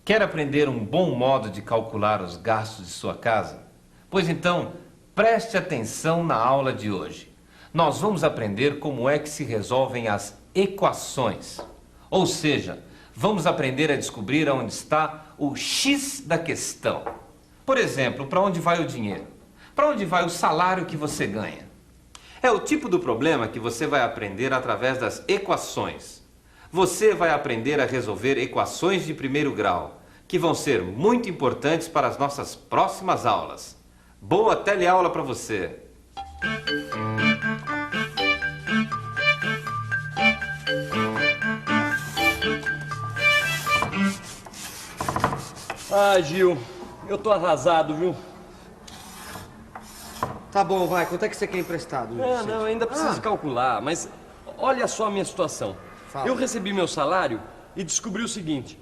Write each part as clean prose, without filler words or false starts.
Quer aprender um bom modo de calcular os gastos de sua casa? Pois então, preste atenção na aula de hoje. Nós vamos aprender como é que se resolvem as equações. Ou seja, vamos aprender a descobrir onde está o X da questão. Por exemplo, para onde vai o dinheiro? Para onde vai o salário que você ganha? É o tipo do problema que você vai aprender através das equações. Você vai aprender a resolver equações de primeiro grau, que vão ser muito importantes para as nossas próximas aulas. Boa teleaula para você! Ah, Gil, eu tô arrasado, viu? Tá bom, vai. Quanto é que você quer emprestado? Vicente? Não, ainda preciso calcular, mas olha só a minha situação. Fala. Eu recebi meu salário e descobri o seguinte: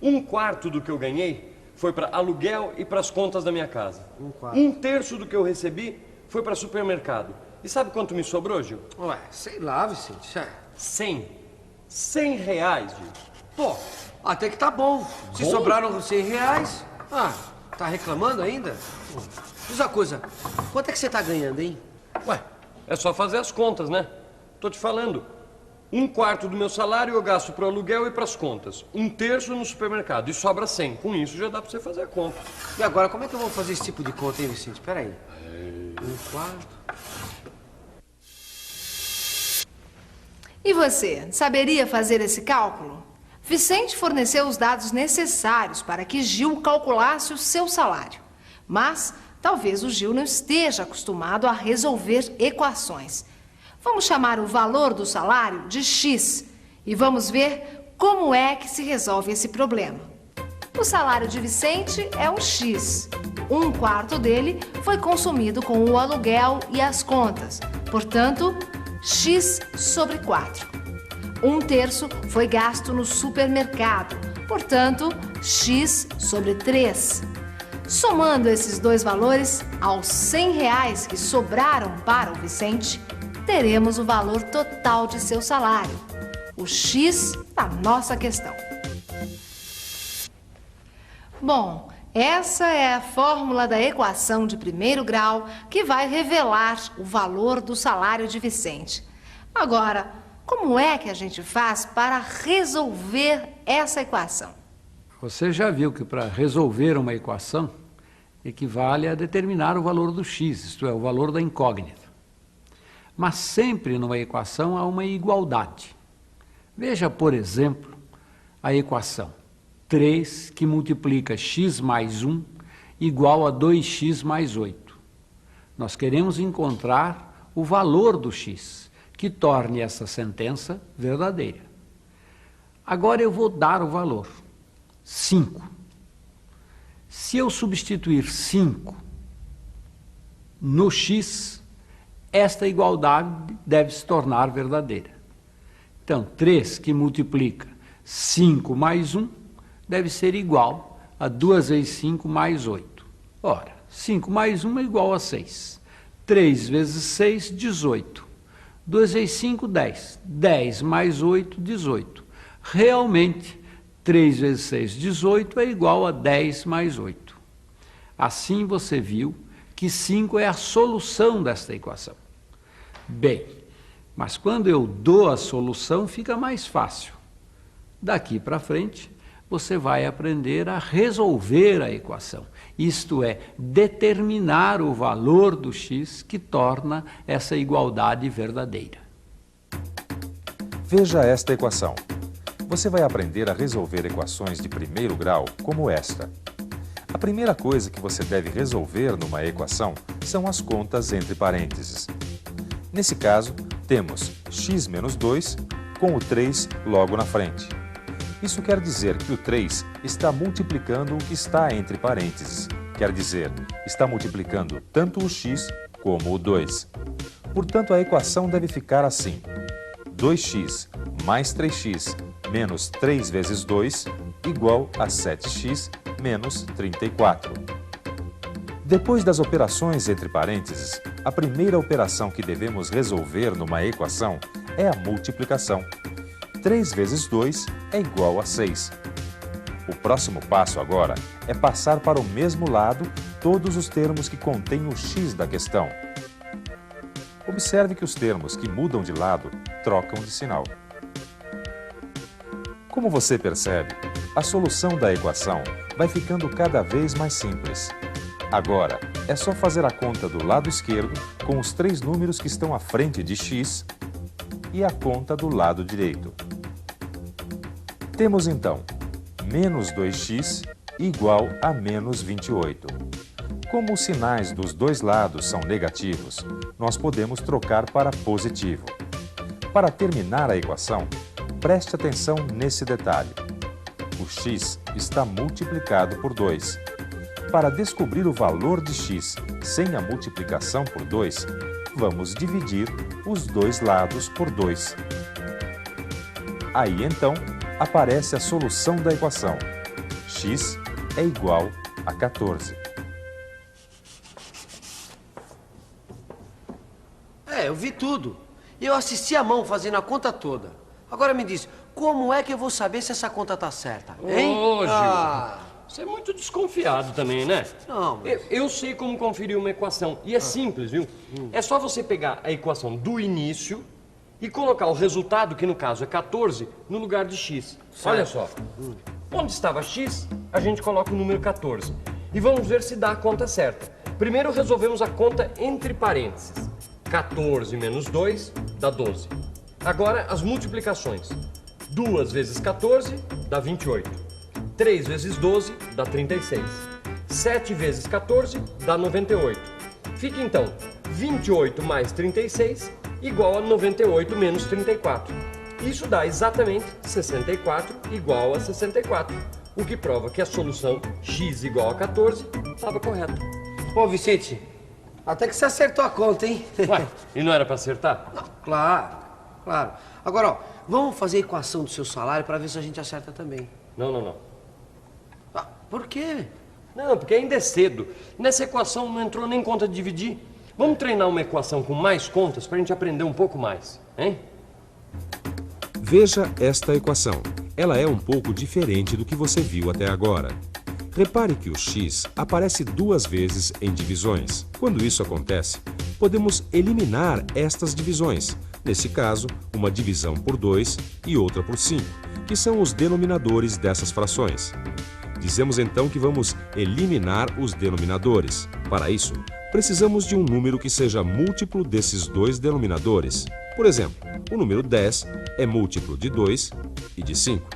1/4 do que eu ganhei foi para aluguel e para as contas da minha casa. 1/3 do que eu recebi foi para supermercado. E sabe quanto me sobrou, Gil? Ué, sei lá, Vicente. 100 reais, Gil. Pô, até que tá bom. Se Bom? sobraram 100 reais... Ah, tá reclamando ainda? Diz uma coisa, quanto é que você tá ganhando, hein? Ué, é só fazer as contas, né? Tô te falando. 1/4 do meu salário eu gasto pro aluguel e pras contas. 1/3 no supermercado. E sobra 100. Com isso já dá pra você fazer a conta. E agora, como é que eu vou fazer esse tipo de conta, hein, Vicente? Pera aí. 1/4... E você, saberia fazer esse cálculo? Vicente forneceu os dados necessários para que Gil calculasse o seu salário. Mas talvez o Gil não esteja acostumado a resolver equações. Vamos chamar o valor do salário de X e vamos ver como é que se resolve esse problema. O salário de Vicente é um X. 1/4 dele foi consumido com o aluguel e as contas. Portanto, X sobre 4. 1/3 foi gasto no supermercado. Portanto, X sobre 3. Somando esses dois valores aos 100 reais que sobraram para o Vicente, teremos o valor total de seu salário, o X da nossa questão. Bom, essa é a fórmula da equação de primeiro grau que vai revelar o valor do salário de Vicente. Agora, como é que a gente faz para resolver essa equação? Você já viu que para resolver uma equação equivale a determinar o valor do x, isto é, o valor da incógnita. Mas sempre numa equação há uma igualdade. Veja, por exemplo, a equação 3 que multiplica x mais 1 igual a 2x mais 8. Nós queremos encontrar o valor do x, que torne essa sentença verdadeira. Agora eu vou dar o valor, 5. Se eu substituir 5 no x, esta igualdade deve se tornar verdadeira. Então, 3 que multiplica 5 mais 1 deve ser igual a 2 vezes 5 mais 8. Ora, 5 mais 1 é igual a 6. 3 vezes 6, 18. 2 vezes 5, 10. 10 mais 8, 18. Realmente, 3 vezes 6, 18 é igual a 10 mais 8. Assim você viu que 5 é a solução desta equação. Bem, mas quando eu dou a solução fica mais fácil. Daqui para frente, você vai aprender a resolver a equação, isto é, determinar o valor do x que torna essa igualdade verdadeira. Veja esta equação. Você vai aprender a resolver equações de primeiro grau como esta. A primeira coisa que você deve resolver numa equação são as contas entre parênteses. Nesse caso, temos x menos 2 com o 3 logo na frente. Isso quer dizer que o 3 está multiplicando o que está entre parênteses. Quer dizer, está multiplicando tanto o x como o 2. Portanto, a equação deve ficar assim: 2x mais 3x menos 3 vezes 2 igual a 7x menos 34. Depois das operações entre parênteses, a primeira operação que devemos resolver numa equação é a multiplicação. 3 vezes 2 é igual a 6. O próximo passo agora é passar para o mesmo lado todos os termos que contêm o x da questão. Observe que os termos que mudam de lado trocam de sinal. Como você percebe, a solução da equação vai ficando cada vez mais simples. Agora, é só fazer a conta do lado esquerdo com os 3 números que estão à frente de x e a conta do lado direito. Temos então menos 2x igual a menos 28. Como os sinais dos dois lados são negativos, nós podemos trocar para positivo. Para terminar a equação, preste atenção nesse detalhe. O x está multiplicado por 2. Para descobrir o valor de x sem a multiplicação por 2, vamos dividir os dois lados por 2. Aí então aparece a solução da equação. X é igual a 14. Eu vi tudo. E eu assisti a mão fazendo a conta toda. Agora me diz, como é que eu vou saber se essa conta tá certa, hein? Ô, Gil, você é muito desconfiado também, né? Não, mas... Eu sei como conferir uma equação. E é simples, viu? É só você pegar a equação do início e colocar o resultado, que no caso é 14, no lugar de x. Certo. Olha só. Onde estava x, a gente coloca o número 14. E vamos ver se dá a conta certa. Primeiro resolvemos a conta entre parênteses. 14 menos 2 dá 12. Agora as multiplicações. 2 vezes 14 dá 28. 3 vezes 12 dá 36. 7 vezes 14 dá 98. Fica então 28 mais 36 igual a 98 menos 34. Isso dá exatamente 64 igual a 64. O que prova que a solução x igual a 14 estava correta. Pô, Vicente, até que você acertou a conta, hein? Ué, e não era para acertar? Claro, claro. Agora, ó, vamos fazer a equação do seu salário para ver se a gente acerta também. Não. Por quê? Não, porque ainda é cedo. Nessa equação não entrou nem conta de dividir. Vamos treinar uma equação com mais contas para a gente aprender um pouco mais, hein? Veja esta equação. Ela é um pouco diferente do que você viu até agora. Repare que o x aparece 2 vezes em divisões. Quando isso acontece, podemos eliminar estas divisões. Nesse caso, uma divisão por 2 e outra por 5, que são os denominadores dessas frações. Dizemos então que vamos eliminar os denominadores. Para isso, precisamos de um número que seja múltiplo desses dois denominadores. Por exemplo, o número 10 é múltiplo de 2 e de 5.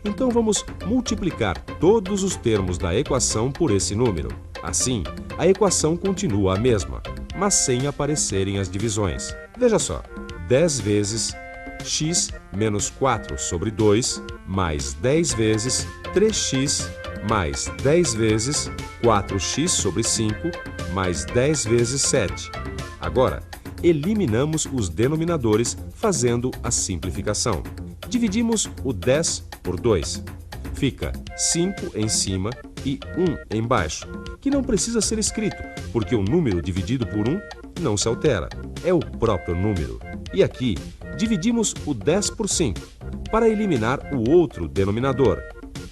Então vamos multiplicar todos os termos da equação por esse número. Assim, a equação continua a mesma, mas sem aparecerem as divisões. Veja só, 10 vezes x menos 4 sobre 2, mais 10 vezes 3x, mais 10 vezes 4x sobre 5, mais 10 vezes 7. Agora, eliminamos os denominadores fazendo a simplificação. Dividimos o 10 por 2. Fica 5 em cima e 1 embaixo, que não precisa ser escrito, porque o número dividido por 1 não se altera, é o próprio número. E aqui, dividimos o 10 por 5, para eliminar o outro denominador.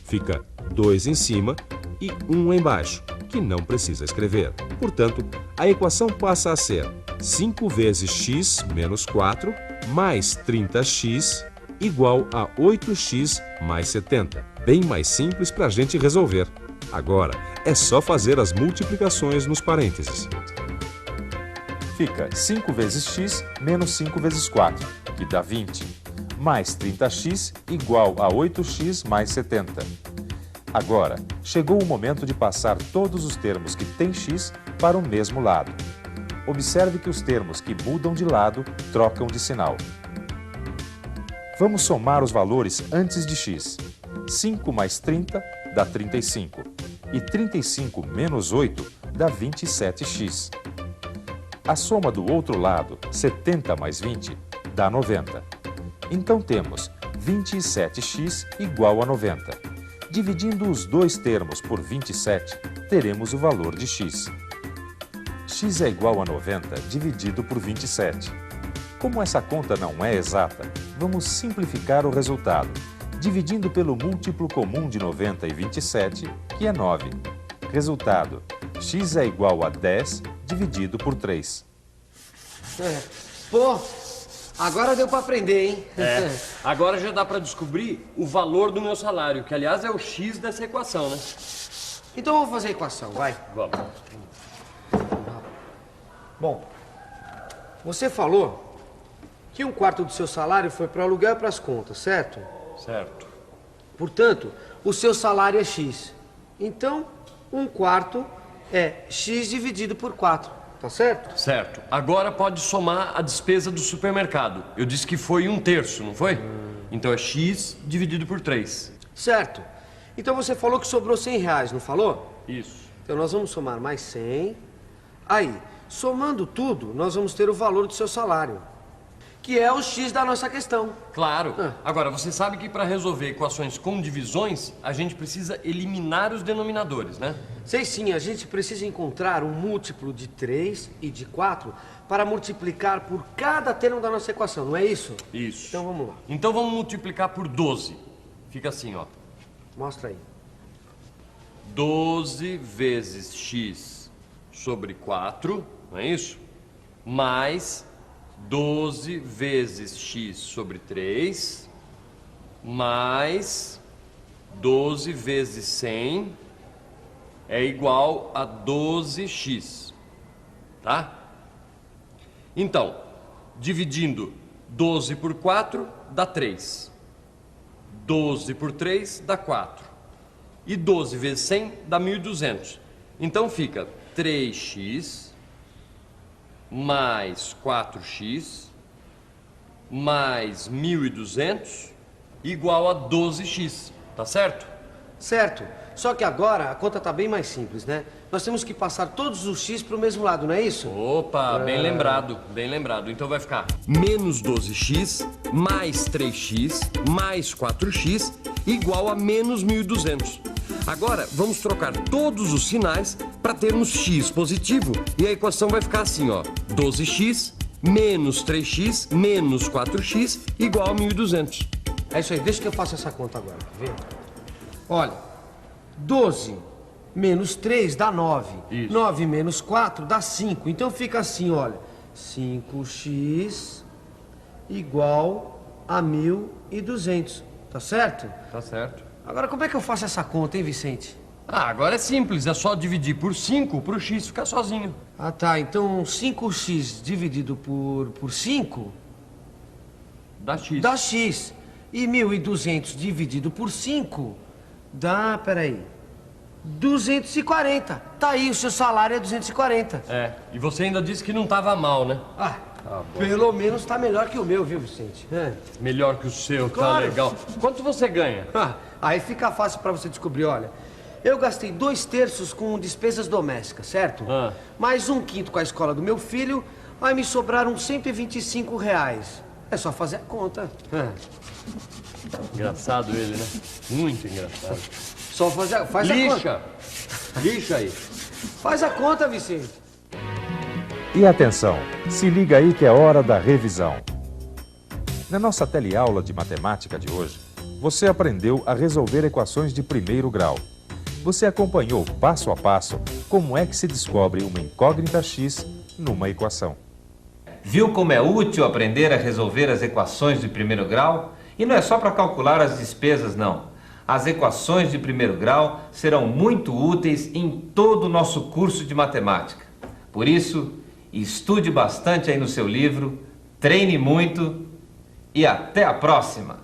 Fica 2 em cima e 1 embaixo, que não precisa escrever. Portanto, a equação passa a ser 5 vezes x menos 4 mais 30x igual a 8x mais 70. Bem mais simples para a gente resolver. Agora, é só fazer as multiplicações nos parênteses. Fica 5 vezes x menos 5 vezes 4, que dá 20, mais 30x igual a 8x mais 70. Agora, chegou o momento de passar todos os termos que têm x para o mesmo lado. Observe que os termos que mudam de lado trocam de sinal. Vamos somar os valores antes de x. 5 mais 30 dá 35. E 35 menos 8 dá 27x. A soma do outro lado, 70 mais 20, dá 90. Então temos 27x igual a 90. Dividindo os dois termos por 27, teremos o valor de x. X é igual a 90 dividido por 27. Como essa conta não é exata, vamos simplificar o resultado. dividindo pelo múltiplo comum de 90 e 27, que é 9. Resultado: x é igual a 10 dividido por 3. Pô, agora deu pra aprender, hein? Agora já dá para descobrir o valor do meu salário, que aliás é o x dessa equação, né? Então vamos fazer a equação, vai. Vamos. Bom, você falou que 1/4 do seu salário foi para aluguel e para as contas, certo? Certo. Portanto, o seu salário é X. Então, 1/4 é X dividido por 4, tá certo? Certo. Agora pode somar a despesa do supermercado. Eu disse que foi 1/3, não foi? Então é x dividido por 3. Certo. Então você falou que sobrou R$100, não falou? Isso. Então nós vamos somar mais 100. Aí, somando tudo, nós vamos ter o valor do seu salário, que é o X da nossa questão. Claro. Agora, você sabe que para resolver equações com divisões, a gente precisa eliminar os denominadores, né? Sei sim, a gente precisa encontrar um múltiplo de 3 e de 4 para multiplicar por cada termo da nossa equação, não é isso? Isso. Então vamos lá. Então vamos multiplicar por 12. Fica assim, ó. Mostra aí. 12 vezes x sobre 4, não é isso? Mais 12 vezes x sobre 3, mais 12 vezes 100 é igual a 12x, tá? Então, dividindo 12 por 4 dá 3. 12 por 3 dá 4. E 12 vezes 100 dá 1.200. Então fica 3x mais 4x mais 1.200 igual a 12x, tá certo? Certo. Só que agora a conta está bem mais simples, né? Nós temos que passar todos os x para o mesmo lado, não é isso? Opa, bem lembrado, bem lembrado. Então vai ficar menos 12x mais 3x mais 4x igual a menos 1.200. Agora vamos trocar todos os sinais para termos x positivo e a equação vai ficar assim, ó. 12x menos 3x menos 4x igual a 1.200. É isso aí, deixa que eu faça essa conta agora, quer ver? Olha, 12 menos 3 dá 9. Isso. 9 menos 4 dá 5. Então fica assim, olha. 5x igual a 1.200. Tá certo? Tá certo. Agora, como é que eu faço essa conta, hein, Vicente? Agora é simples, é só dividir por 5 para o x ficar sozinho. Ah, tá. Então, 5x dividido por 5 Dá x. dá x. E 1.200 dividido por 5 dá, peraí, 240. Tá aí, o seu salário é 240. É, e você ainda disse que não estava mal, né? Ah, pelo menos tá melhor que o meu, viu, Vicente? É. Melhor que o seu, Claro. tá legal. Quanto você ganha? Aí fica fácil pra você descobrir, olha. Eu gastei 2/3 com despesas domésticas, certo? Mais 1/5 com a escola do meu filho, aí me sobraram R$125. É só fazer a conta. Engraçado ele, né? Muito engraçado. Só faz a conta. Lixa! Lixa aí. Faz a conta, Vicente. E atenção, se liga aí que é hora da revisão. Na nossa teleaula de matemática de hoje, você aprendeu a resolver equações de primeiro grau. Você acompanhou passo a passo como é que se descobre uma incógnita x numa equação. Viu como é útil aprender a resolver as equações de primeiro grau? E não é só para calcular as despesas, não. As equações de primeiro grau serão muito úteis em todo o nosso curso de matemática. Por isso, estude bastante aí no seu livro, treine muito e até a próxima!